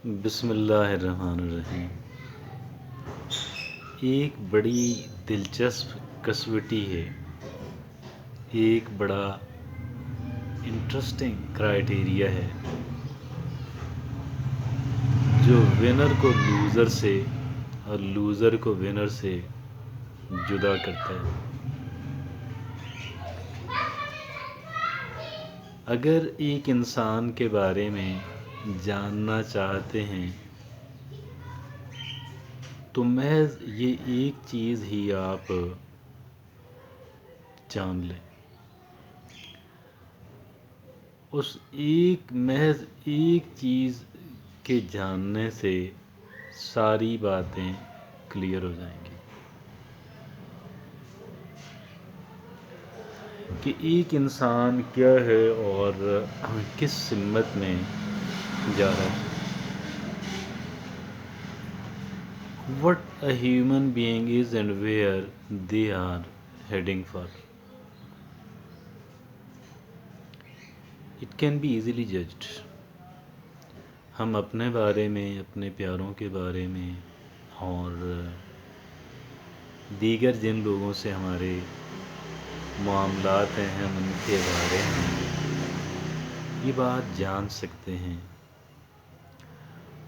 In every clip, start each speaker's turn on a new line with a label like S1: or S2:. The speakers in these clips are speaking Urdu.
S1: بسم اللہ الرحمن الرحیم۔ ایک بڑی دلچسپ کسوٹی ہے، ایک بڑا انٹرسٹنگ کرائیٹیریا ہے جو ونر کو لوزر سے اور لوزر کو ونر سے جدا کرتا ہے۔ اگر ایک انسان کے بارے میں جاننا چاہتے ہیں تو محض یہ ایک چیز ہی آپ جان لیں، اس محض ایک چیز کے جاننے سے ساری باتیں کلیئر ہو جائیں گی کہ ایک انسان کیا ہے اور کس سمت میں جا رہا ہے۔ What a human being is and where they are heading for. It can be easily judged. ہم اپنے بارے میں، اپنے پیاروں کے بارے میں اور دیگر جن لوگوں سے ہمارے معاملات ہیں ہم ان کے بارے میں یہ بات جان سکتے ہیں،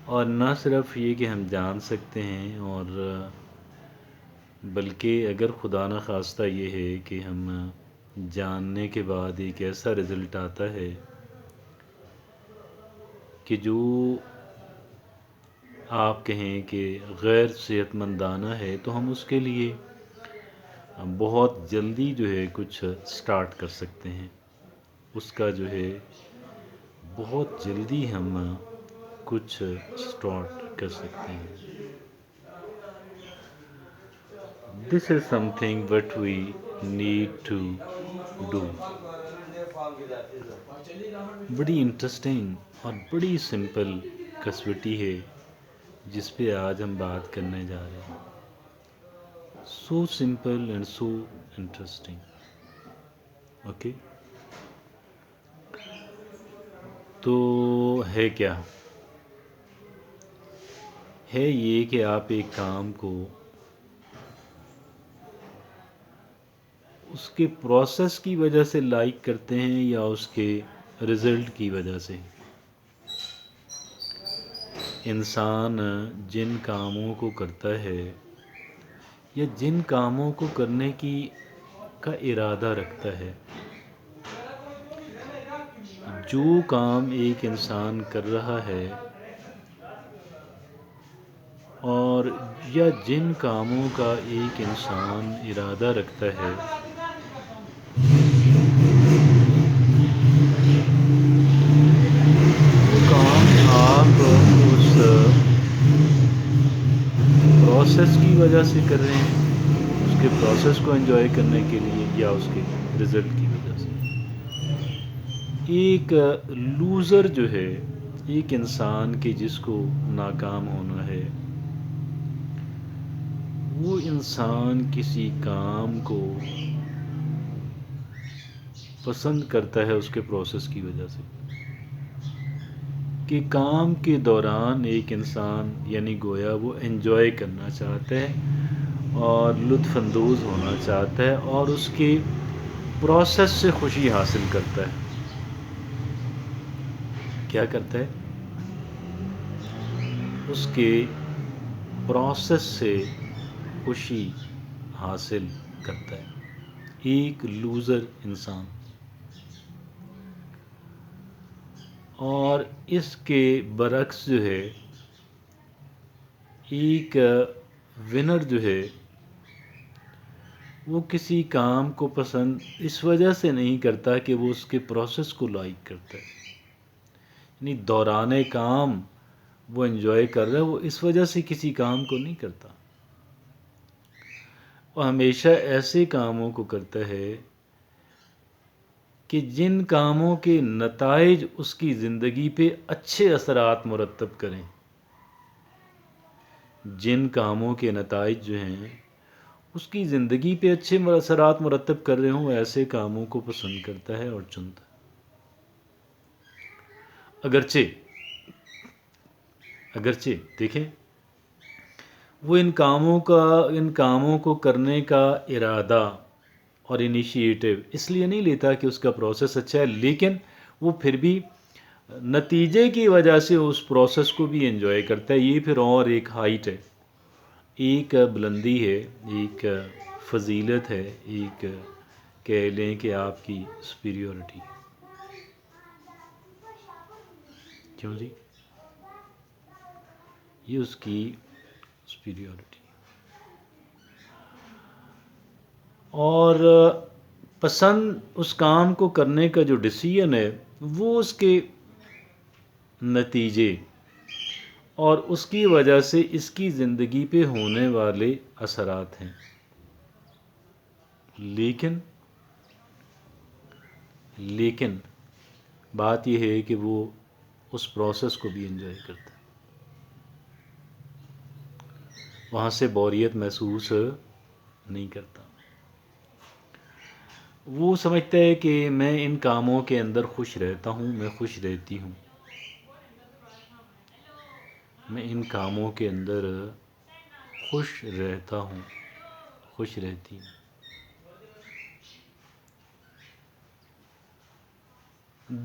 S1: اور نہ صرف یہ کہ ہم جان سکتے ہیں اور بلکہ اگر خدا نہ خواستہ یہ ہے کہ ہم جاننے کے بعد ایک ایسا رزلٹ آتا ہے کہ جو آپ کہیں کہ غیر صحت مندانہ ہے، تو ہم اس کے لیے بہت جلدی جو ہے کچھ سٹارٹ کر سکتے ہیں، اس کا جو ہے بہت جلدی ہم کچھ سٹارٹ کر سکتے ہیں۔ This is something what we need to do. بڑی انٹرسٹنگ اور بڑی سمپل کسوٹی ہے جس پہ آج ہم بات کرنے جا رہے ہیں۔ So simple and so interesting. Okay, تو ہے کیا؟ ہے یہ کہ آپ ایک کام کو اس کے پروسیس کی وجہ سے لائک کرتے ہیں یا اس کے رزلٹ کی وجہ سے۔ انسان جن کاموں کو کرتا ہے یا جن کاموں کو کرنے کا ارادہ رکھتا ہے، جو کام ایک انسان کر رہا ہے اور یا جن کاموں کا ایک انسان ارادہ رکھتا ہے، وہ کام آپ اس پروسیس کی وجہ سے کر رہے ہیں، اس کے پروسیس کو انجوائے کرنے کے لیے یا اس کے رزلٹ کی وجہ سے۔ ایک لوزر جو ہے، ایک انسان کے جس کو ناکام ہونا ہے، وہ انسان کسی کام کو پسند کرتا ہے اس کے پروسیس کی وجہ سے، کہ کام کے دوران ایک انسان یعنی گویا وہ انجوائے کرنا چاہتا ہے اور لطف اندوز ہونا چاہتا ہے اور اس کے پروسیس سے خوشی حاصل کرتا ہے۔ کیا کرتا ہے؟ اس کے پروسیس سے خوشی حاصل کرتا ہے ایک لوزر انسان۔ اور اس کے برعکس جو ہے ایک ونر جو ہے وہ کسی کام کو پسند اس وجہ سے نہیں کرتا کہ وہ اس کے پروسیس کو لائک کرتا ہے، یعنی دوران کام وہ انجوائے کر رہا ہے، وہ اس وجہ سے کسی کام کو نہیں کرتا، وہ ہمیشہ ایسے کاموں کو کرتا ہے کہ جن کاموں کے نتائج اس کی زندگی پہ اچھے اثرات مرتب کریں۔ جن کاموں کے نتائج جو ہیں اس کی زندگی پہ اچھے اثرات مرتب کر رہے ہوں، ایسے کاموں کو پسند کرتا ہے اور چنتا ہے۔ اگرچہ دیکھیں وہ ان کاموں کو کرنے کا ارادہ اور انیشیٹو اس لیے نہیں لیتا کہ اس کا پروسیس اچھا ہے، لیکن وہ پھر بھی نتیجے کی وجہ سے اس پروسیس کو بھی انجوائے کرتا ہے. یہ پھر اور ایک ہائٹ ہے، ایک بلندی ہے، ایک فضیلت ہے، ایک کہہ لیں کہ آپ کی سپیریورٹی. کیوں جی؟ یہ اس کی سپیریورٹی اور پسند اس کام کو کرنے کا جو ڈیسیژن ہے وہ اس کے نتیجے اور اس کی وجہ سے اس کی زندگی پہ ہونے والے اثرات ہیں. لیکن بات یہ ہے کہ وہ اس پروسیس کو بھی انجوائے کرتا ہے، وہاں سے بوریت محسوس نہیں کرتا. وہ سمجھتا ہے کہ میں ان کاموں کے اندر خوش رہتا ہوں، میں خوش رہتی ہوں، میں ان کاموں کے اندر خوش رہتا ہوں، خوش رہتی ہوں.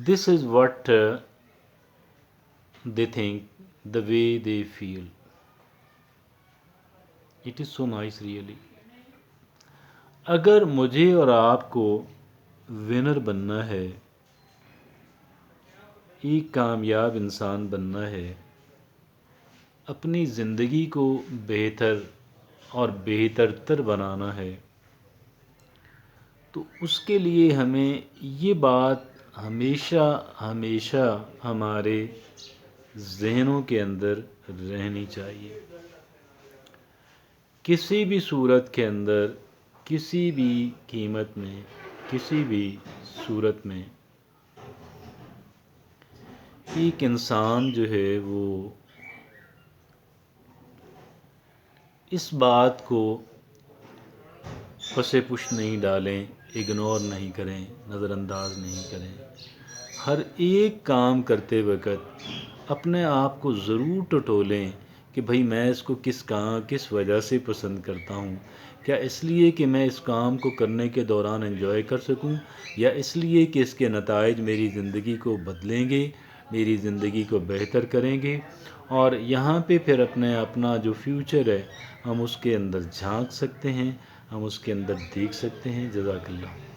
S1: This is what they think, the way they feel. It is so nice really. اگر مجھے اور آپ کو ونر بننا ہے، ایک کامیاب انسان بننا ہے، اپنی زندگی کو بہتر اور بہتر تر بنانا ہے، تو اس کے لیے ہمیں یہ بات ہمیشہ ہمارے ذہنوں کے اندر رہنی چاہیے. کسی بھی صورت کے اندر، کسی بھی قیمت میں، کسی بھی صورت میں ایک انسان جو ہے وہ اس بات کو پس پش نہیں ڈالیں، اگنور نہیں کریں، نظر انداز نہیں کریں. ہر ایک کام کرتے وقت اپنے آپ کو ضرور ٹٹولیں کہ بھئی میں اس کو کس وجہ سے پسند کرتا ہوں. کیا اس لیے کہ میں اس کام کو کرنے کے دوران انجوائے کر سکوں، یا اس لیے کہ اس کے نتائج میری زندگی کو بدلیں گے، میری زندگی کو بہتر کریں گے. اور یہاں پہ پھر اپنا جو فیوچر ہے ہم اس کے اندر جھانک سکتے ہیں، ہم اس کے اندر دیکھ سکتے ہیں. جزاک اللہ.